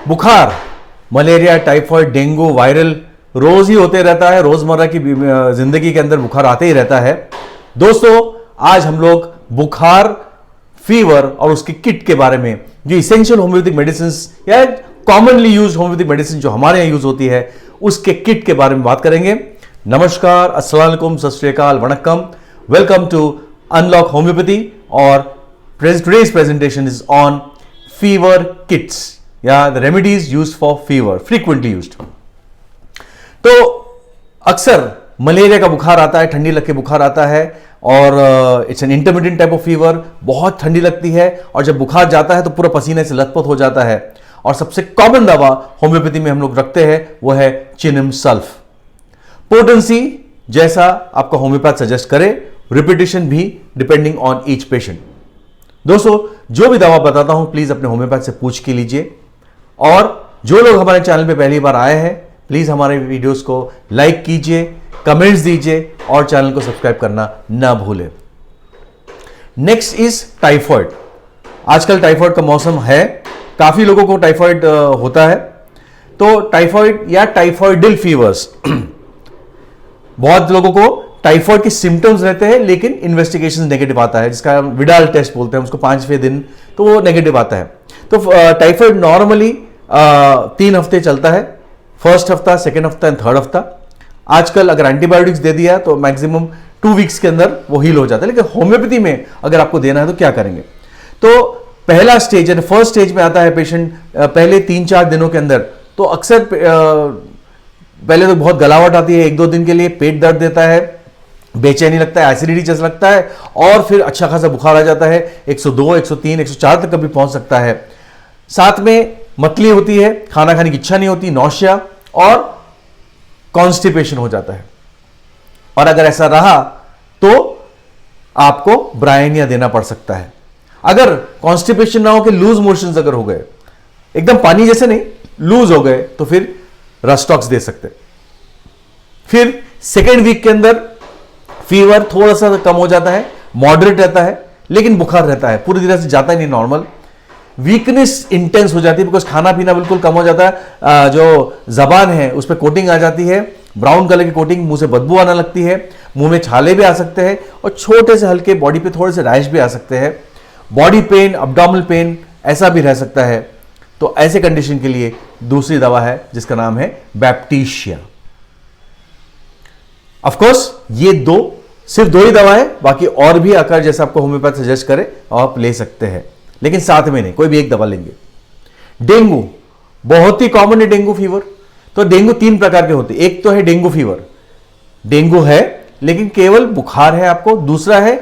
बुखार, malaria, typhoid, dengue, viral रोज ही होते रहता है। रोजमर्रा की जिंदगी के अंदर बुखार आते ही रहता है। दोस्तों, आज हम लोग बुखार, फीवर और उसकी किट के बारे में, जो इसेंशियल होम्योपैथिक मेडिसिन या कॉमनली यूज होम्योपैथिक मेडिसिन जो हमारे यहाँ यूज होती है, उसके किट के बारे में बात करेंगे। नमस्कार, अस्सलाम वालेकुम, सत श्री अकाल, वणक्कम। वेलकम टू अनलॉक होम्योपैथी और today's presentation is on fever kits या the remedies used for fever, frequently used। तो अक्सर मलेरिया का बुखार आता है, ठंडी लग के बुखार आता है और it's an intermediate type of fever. बहुत ठंडी लगती है और जब बुखार जाता है तो पूरा पसीने से लथपथ हो जाता है। और सबसे कॉमन दवा होम्योपैथी में हम लोग रखते हैं वो है चिनिम सल्फ। पोटेंसी जैसा आपका होम्योपैथ सजेस्ट करे, रिपीटेशन भी डिपेंडिंग ऑन ईच पेशेंट। दोस्तों, जो भी दवा बताता हूं प्लीज अपने होम्योपैथ से पूछ के लीजिए। और जो लोग हमारे चैनल पे पहली बार आए हैं प्लीज हमारे वीडियोस को लाइक कीजिए, कमेंट्स दीजिए और चैनल को सब्सक्राइब करना ना भूलें। Next is typhoid. आजकल टाइफॉइड का मौसम है, काफी लोगों को टाइफॉइड होता है। तो टाइफॉइड या टाइफॉइडल फीवर्स बहुत लोगों को टाइफॉइड के सिम्टम्स रहते हैं लेकिन इन्वेस्टिगेशन नेगेटिव आता है, जिसका विडाल टेस्ट बोलते हैं उसको, 5वें दिन तो वो नेगेटिव आता है। तो टाइफॉइड नॉर्मली 3 हफ्ते चलता है, फर्स्ट हफ्ता, सेकेंड हफ्ता एंड थर्ड हफ्ता। आजकल अगर एंटीबायोटिक्स दे दिया तो मैक्सिमम 2 वीक्स के अंदर वो हील हो जाता है। लेकिन होम्योपैथी में अगर आपको देना है तो क्या करेंगे? तो पहला स्टेज यानी फर्स्ट स्टेज में आता है पेशेंट पहले 3-4 दिनों के अंदर। तो अक्सर पहले तो बहुत गलावट आती है 1-2 दिन के लिए, पेट दर्द देता है, बेचैनी लगता है, एसिडिटी जैसा लगता है और फिर अच्छा खासा बुखार आ जाता है। 102, 103, 104 तक कभी पहुंच सकता है। साथ में मतली होती है, खाना खाने की इच्छा नहीं होती, नौशिया और कॉन्स्टिपेशन हो जाता है। और अगर ऐसा रहा तो आपको ब्रायनिया देना पड़ सकता है। अगर कॉन्स्टिपेशन ना हो कि लूज मोशंस अगर हो गए, एकदम पानी जैसे नहीं, लूज हो गए, तो फिर रस्टॉक्स दे सकते। फिर सेकेंड वीक के अंदर फीवर थोड़ा सा कम हो जाता है, मॉडरेट रहता है, लेकिन बुखार रहता है, पूरी तरह से जाता ही नहीं नॉर्मल। वीकनेस इंटेंस हो जाती है बिकॉज खाना पीना बिल्कुल कम हो जाता है। जो जबान है उस पर कोटिंग आ जाती है, ब्राउन कलर की कोटिंग, मुंह से बदबू आने लगती है, मुंह में छाले भी आ सकते हैं और छोटे से हल्के बॉडी पे थोड़े से रैश भी आ सकते हैं। बॉडी पेन, अब्डोमिनल पेन ऐसा भी रह सकता है। तो ऐसे कंडीशन के लिए दूसरी दवा है जिसका नाम है बैप्टीशिया। ऑफ कोर्स ये सिर्फ 2 ही दवा है, बाकी और भी आकर जैसे आपको होम्योपैथ सजेस्ट करे आप ले सकते हैं, लेकिन साथ में नहीं, कोई भी एक दवा लेंगे। डेंगू बहुत ही कॉमन है, डेंगू फीवर। तो डेंगू 3 प्रकार के होते हैं। एक तो है डेंगू फीवर, डेंगू है लेकिन केवल बुखार है आपको। दूसरा है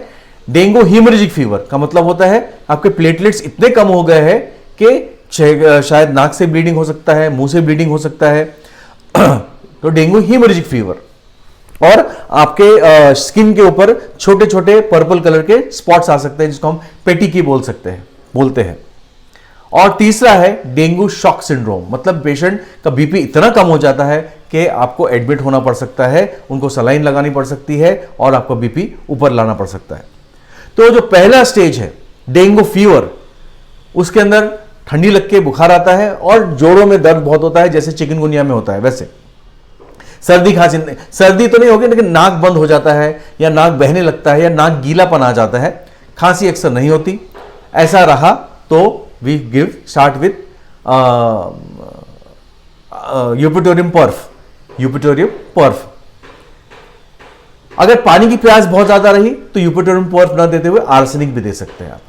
डेंगू हीमोरेजिक फीवर, का मतलब होता है आपके प्लेटलेट्स इतने कम हो गए हैं कि शायद नाक से ब्लीडिंग हो सकता है, मुंह से ब्लीडिंग हो सकता है। तो डेंगू हीमोरेजिक फीवर, और आपके स्किन के ऊपर छोटे छोटे पर्पल कलर के स्पॉट्स आ सकते हैं जिसको हम पेटिकी बोलते हैं। और तीसरा है डेंगू शॉक सिंड्रोम, मतलब पेशेंट का बीपी इतना कम हो जाता है कि आपको एडमिट होना पड़ सकता है, उनको सलाइन लगानी पड़ सकती है और आपको बीपी ऊपर लाना पड़ सकता है। तो जो पहला स्टेज है डेंगू फीवर, उसके अंदर ठंडी लग के बुखार आता है और जोड़ों में दर्द बहुत होता है, जैसे चिकनगुनिया में होता है वैसे। सर्दी खांसी, सर्दी तो नहीं होगी लेकिन नाक बंद हो जाता है या नाक बहने लगता है या नाक गीलापन आ जाता है। खांसी अक्सर नहीं होती। ऐसा रहा तो वी स्टार्ट विथ यूपिटोरियम पर्फ। अगर पानी की प्यास बहुत ज्यादा रही तो यूपिटोरियम पर्फ ना देते हुए आर्सेनिक भी दे सकते हैं आप।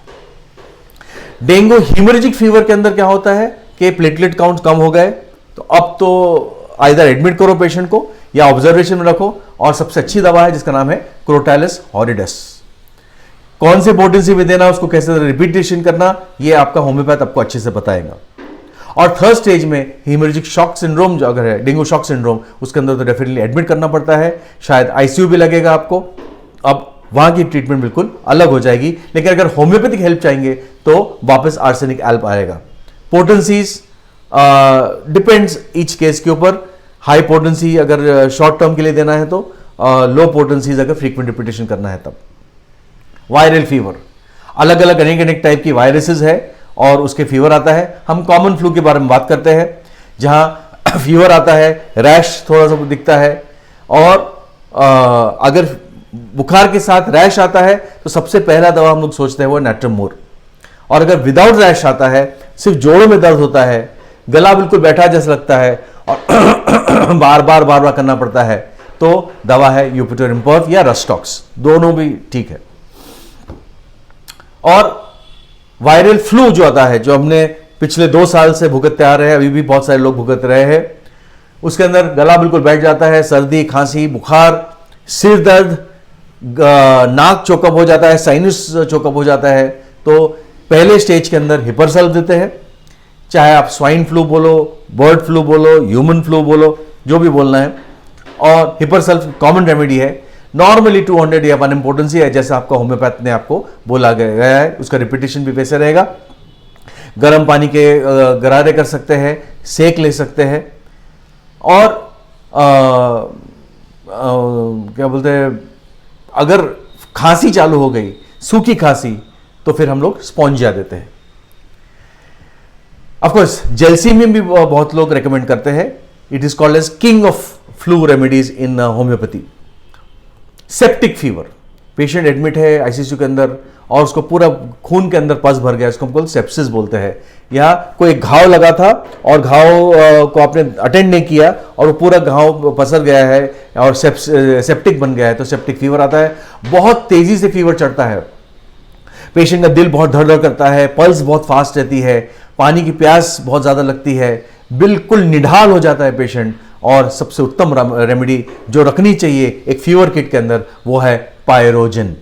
डेंगू हीमोरेजिक फीवर के अंदर क्या होता है कि प्लेटलेट काउंट कम हो गए, तो अब तो आइदर एडमिट करो पेशेंट को या ऑब्जर्वेशन में रखो। और सबसे अच्छी दवा है जिसका नाम है क्रोटालिस हॉरिडेस। कौन से पोटेंसी में देना, उसको कैसे रिपीटेशन करना, ये आपका होम्योपैथ आपको अच्छे से बताएगा। और थर्ड स्टेज में हीमोरेजिक शॉक सिंड्रोम जो अगर है, डेंगू शॉक सिंड्रोम, उसके अंदर तो डेफिनेटली एडमिट करना पड़ता है, शायद आईसीयू भी लगेगा आपको। अब वहां की ट्रीटमेंट बिल्कुल अलग हो जाएगी। लेकिन अगर होम्योपैथिक हेल्प चाहेंगे तो वापस आर्सेनिक हेल्प आएगा। पोटेंसीज डिपेंड्स ईच केस के ऊपर। हाई पोटेंसी अगर शॉर्ट टर्म के लिए देना है तो, लो पोटेंसीज अगर फ्रीक्वेंट रिपीटेशन करना है तब। वायरल फीवर, अलग अलग अनेक टाइप की वायरसेस है और उसके फीवर आता है। हम कॉमन फ्लू के बारे में बात करते हैं, जहां फीवर आता है, रैश थोड़ा सा दिखता है, और अगर बुखार के साथ रैश आता है तो सबसे पहला दवा हम लोग सोचते हैं वो नैट्रम मोर। और अगर विदाउट रैश आता है, सिर्फ जोड़ों में दर्द होता है, गला बिल्कुल बैठा जैसा लगता है और बार बार करना पड़ता है, तो दवा है यूपिटर इम्पर्व या रस्टॉक्स, दोनों भी ठीक है। और वायरल फ्लू जो आता है, जो हमने पिछले 2 साल से भुगतते आ रहे हैं, अभी भी बहुत सारे लोग भुगत रहे हैं, उसके अंदर गला बिल्कुल बैठ जाता है, सर्दी, खांसी, बुखार, सिर दर्द, नाक चोकअप हो जाता है, साइनस चोकअप हो जाता है। तो पहले स्टेज के अंदर हिपरसल्फ देते हैं, चाहे आप स्वाइन फ्लू बोलो, बर्ड फ्लू बोलो, ह्यूमन फ्लू बोलो, जो भी बोलना है। और हिपरसल्फ कॉमन रेमेडी है, नॉर्मली 200 या 1 इम्पोर्टेंसी है, जैसा आपका होम्योपैथ ने आपको बोला गया है, उसका रिपीटेशन भी वैसे रहेगा। गर्म पानी के गरारे कर सकते हैं, सेक ले सकते हैं। और क्या बोलते हैं, अगर खांसी चालू हो गई, सूखी खांसी, तो फिर हम लोग स्पॉन्जिया देते हैं। ऑफ कोर्स जेलसीमियम भी बहुत लोग रेकमेंड करते हैं। It is called as king of flu remedies in homeopathy. Septic fever, patient admit है आईसीयू के अंदर और उसको पूरा खून के अंदर पस भर गया, इसको हम सेप्सिस बोलते हैं। या कोई घाव लगा था और घाव को आपने अटेंड नहीं किया और वो पूरा घाव पसर गया है और सेप्टिक बन गया है, तो सेप्टिक फीवर आता है। बहुत तेजी से फीवर चढ़ता है, पेशेंट का दिल बहुत धड़ धड़ करता है, पल्स बहुत फास्ट रहती है, पानी की प्यास बहुत ज़्यादा लगती है, बिल्कुल निढाल हो जाता है पेशेंट। और सबसे उत्तम रेमेडी जो रखनी चाहिए एक फीवर किट के अंदर, वो है पायरोजिन।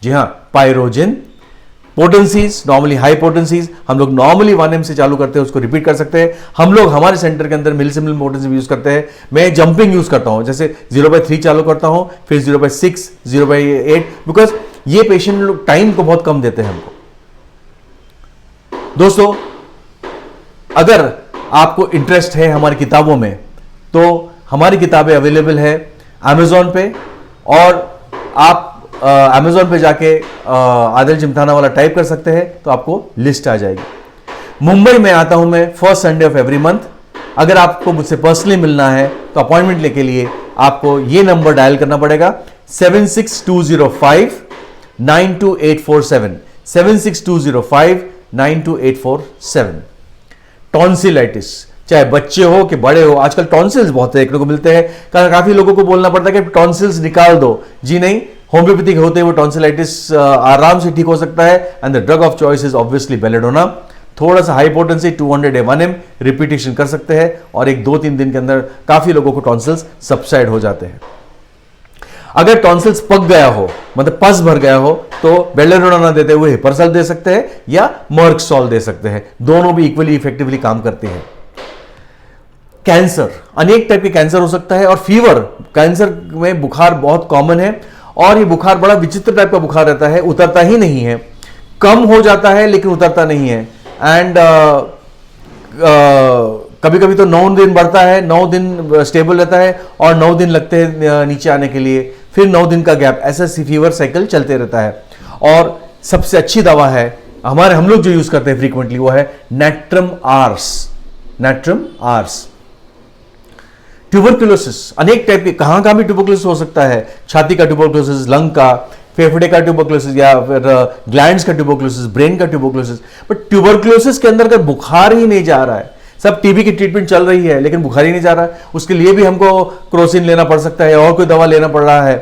जी हाँ, pyrogen. Potencies normally high potencies हम लोग नॉर्मली 1 mg से चालू करते हैं, उसको रिपीट कर सकते हैं। हम लोग हमारे सेंटर के अंदर मिलीसिमल पोटेंसी यूज करते हैं। मैं जंपिंग यूज करता हूं, जैसे 0/3 चालू करता हूं, फिर 0/6, 0/8, बिकॉज ये पेशेंट लोग टाइम को बहुत कम देते हैं हमको। दोस्तों, अगर आपको इंटरेस्ट है हमारी किताबों में, तो हमारी किताबें अवेलेबल है अमेजोन पे, और आप अमेजोन पे जाके आदिल जिमखाना वाला टाइप कर सकते हैं तो आपको लिस्ट आ जाएगी। मुंबई में आता हूं मैं first Sunday off every month. अगर आपको मुझसे पर्सनली मिलना है तो अपॉइंटमेंट लेके लिए आपको ये नंबर डायल करना पड़ेगा, 76205-92847, 76205-92847। टॉन्सिलाइटिस, चाहे बच्चे हो कि बड़े हो, आजकल टॉन्सिल्स बहुत देखने को मिलते हैं। काफी लोगों को बोलना पड़ता है कि टॉन्सिल्स निकाल दो। जी नहीं, होम्योपैथिक होते हुए टॉन्सिलाइटिस आराम से ठीक हो सकता है। And the drug of choice is obviously belladonna. थोड़ा सा हाई पोटेंसी 200 या 1 mg रिपीटेशन कर सकते हैं और एक 2-3 दिन के अंदर काफी लोगों को टॉन्सिल्स सबसाइड हो जाते हैं। अगर टॉन्सिल्स पक गया हो, मतलब पस भर गया हो, तो बेलेडोना ना देते हुए हिपरसल्फ दे सकते हैं या मर्कसॉल दे सकते हैं। दोनों भी इक्वली इफेक्टिवली काम करते हैं। कैंसर, अनेक टाइप के कैंसर हो सकता है। और फीवर, कैंसर में बुखार बहुत कॉमन है और ये बुखार बड़ा विचित्र टाइप का बुखार रहता है, उतरता ही नहीं है, कम हो जाता है लेकिन उतरता नहीं है। एंड कभी कभी तो 9 दिन बढ़ता है, 9 दिन स्टेबल रहता है और 9 दिन लगते हैं नीचे आने के लिए, फिर 9 दिन का गैप, ऐसा फीवर साइकिल चलते रहता है। और सबसे अच्छी दवा है हम लोग जो यूज करते हैं फ्रीक्वेंटली, वो है natrum ars. Natrum ars. Tuberculosis, अनेक टाइप के, कहां भी ट्यूबरकुलोसिस हो सकता है। छाती का ट्यूबरकुलोसिस, लंग का, फेफड़े का ट्यूबरकुलोसिस, या फिर ग्लैंड्स का ट्यूबरकुलोसिस, ब्रेन का ट्यूबरकुलोसिस। बट ट्यूबरकुलोसिस के अंदर अगर बुखार ही नहीं जा रहा है, सब टीबी की ट्रीटमेंट चल रही है लेकिन बुखार ही नहीं जा रहा है, उसके लिए भी हमको क्रोसिन लेना पड़ सकता है और कोई दवा लेना पड़ रहा है,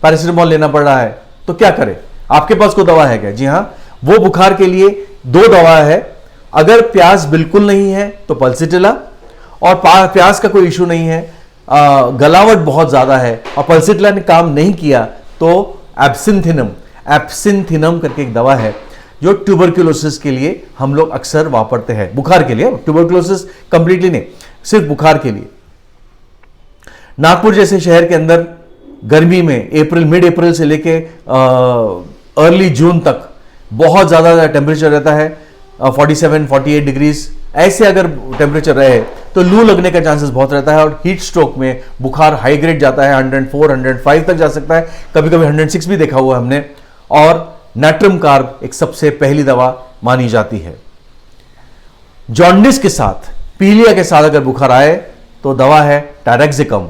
पैरासिटामोल लेना पड़ रहा है, तो क्या करें? आपके पास कोई दवा है क्या? जी हाँ, वो बुखार के लिए 2 दवा है। अगर प्यास बिल्कुल नहीं है तो पल्सिटिला, और प्यास का कोई इशू नहीं है, गलावट बहुत ज्यादा है और पल्सिटिला ने काम नहीं किया, तो एब्सिंथिनम करके एक दवा है जो ट्यूबरकुलोसिस के लिए हम लोग अक्सर वापरते हैं। बुखार के लिए, ट्यूबरकुलोसिस कंप्लीटली नहीं, सिर्फ बुखार के लिए। नागपुर जैसे शहर के अंदर गर्मी में मिड अप्रैल से लेके अर्ली जून तक बहुत ज्यादा टेम्परेचर रहता है, 47-48 डिग्रीज। ऐसे अगर टेम्परेचर रहे तो लू लगने का चांसेस बहुत रहता है और हीट स्ट्रोक में बुखार हाई ग्रेड जाता है, 104, 105 तक जा सकता है, कभी कभी 106 भी देखा हुआ हमने। और नैट्रम कार्ब एक सबसे पहली दवा मानी जाती है। जॉन्डिस के साथ, पीलिया के साथ अगर बुखार आए तो दवा है टैरेक्सिकम।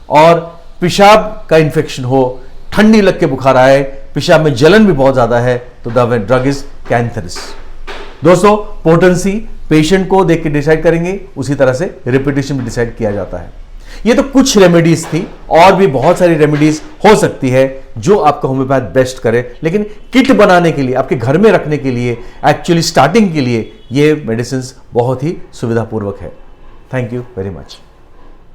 और पेशाब का इंफेक्शन हो, ठंडी लग के बुखार आए, पेशाब में जलन भी बहुत ज्यादा है, तो ड्रग इज कैंथरिस। दोस्तों, पोटेंसी पेशेंट को देख के डिसाइड करेंगे, उसी तरह से रिपीटेशन भी डिसाइड किया जाता है। ये तो कुछ रेमेडीज थी, और भी बहुत सारी रेमेडीज हो सकती है जो आपका होम्योपैथ बेस्ट करे, लेकिन किट बनाने के लिए, आपके घर में रखने के लिए, एक्चुअली स्टार्टिंग के लिए ये मेडिसिन बहुत ही सुविधापूर्वक है। Thank you very much.